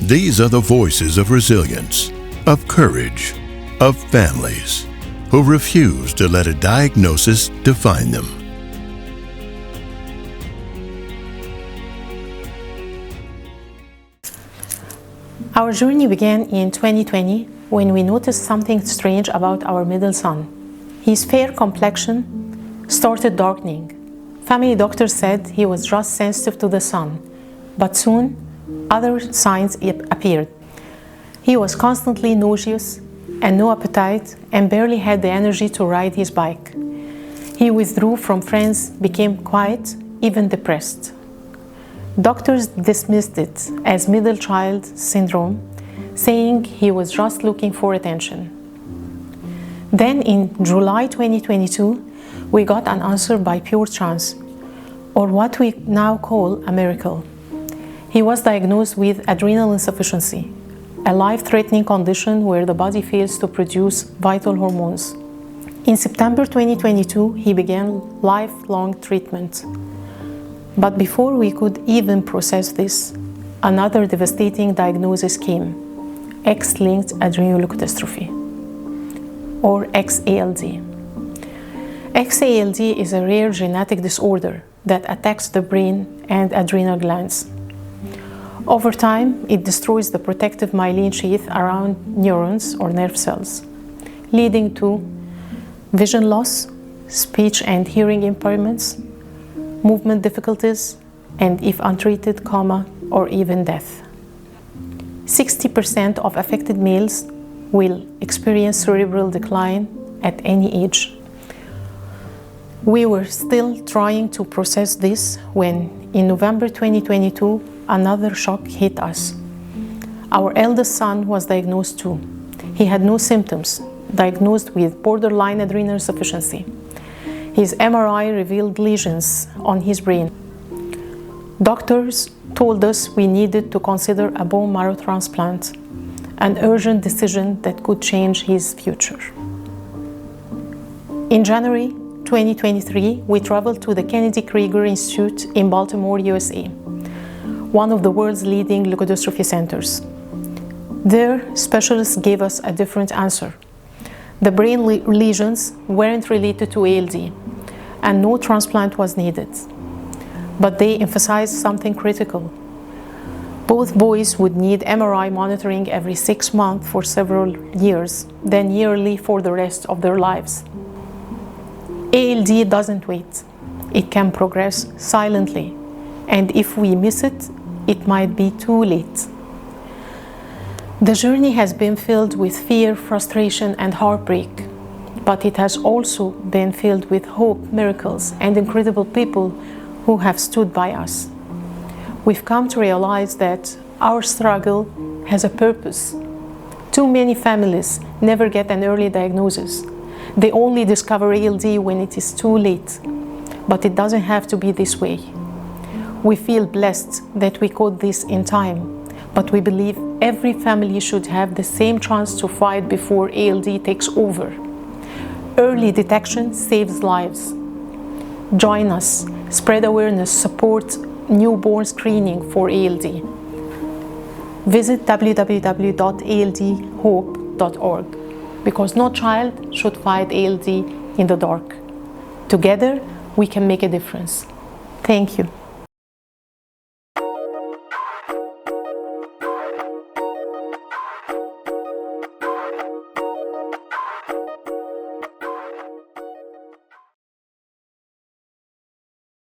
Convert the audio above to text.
These are the voices of resilience, of courage, of families who refuse to let a diagnosis define them. Our journey began in 2020 when we noticed something strange about our middle son. His fair complexion started darkening. Family doctors said he was just sensitive to the sun, but soon other signs appeared. He was constantly nauseous and no appetite and barely had the energy to ride his bike. He withdrew from friends, became quiet, even depressed. Doctors dismissed it as middle child syndrome, saying he was just looking for attention. Then in July 2022, we got an answer by pure chance, or what we now call a miracle. He was diagnosed with adrenal insufficiency, a life-threatening condition where the body fails to produce vital hormones. In September 2022, he began lifelong treatment. But before we could even process this, another devastating diagnosis came: X-linked adrenoleukodystrophy, or XALD. XALD is a rare genetic disorder that attacks the brain and adrenal glands. Over time, it destroys the protective myelin sheath around neurons or nerve cells, leading to vision loss, speech and hearing impairments, movement difficulties, and if untreated, coma or even death. 60% of affected males will experience cerebral decline at any age. We were still trying to process this when, in November 2022, another shock hit us. Our eldest son was diagnosed too. He had no symptoms, diagnosed with borderline adrenal insufficiency. His MRI revealed lesions on his brain. Doctors told us we needed to consider a bone marrow transplant, an urgent decision that could change his future. In January 2023, we traveled to the Kennedy Krieger Institute in Baltimore, USA, one of the world's leading leukodystrophy centers. There, specialists gave us a different answer. The brain lesions weren't related to ALD, and no transplant was needed. But they emphasized something critical. Both boys would need MRI monitoring every 6 months for several years, then yearly for the rest of their lives. ALD doesn't wait. It can progress silently, and if we miss it, it might be too late. The journey has been filled with fear, frustration, and heartbreak, but it has also been filled with hope, miracles, and incredible people who have stood by us. We've come to realize that our struggle has a purpose. Too many families never get an early diagnosis. They only discover ALD when it is too late, but it doesn't have to be this way. We feel blessed that we caught this in time, but we believe every family should have the same chance to fight before ALD takes over. Early detection saves lives. Join us, spread awareness, support newborn screening for ALD. Visit www.aldhope.org, because no child should fight ALD in the dark. Together, we can make a difference. Thank you.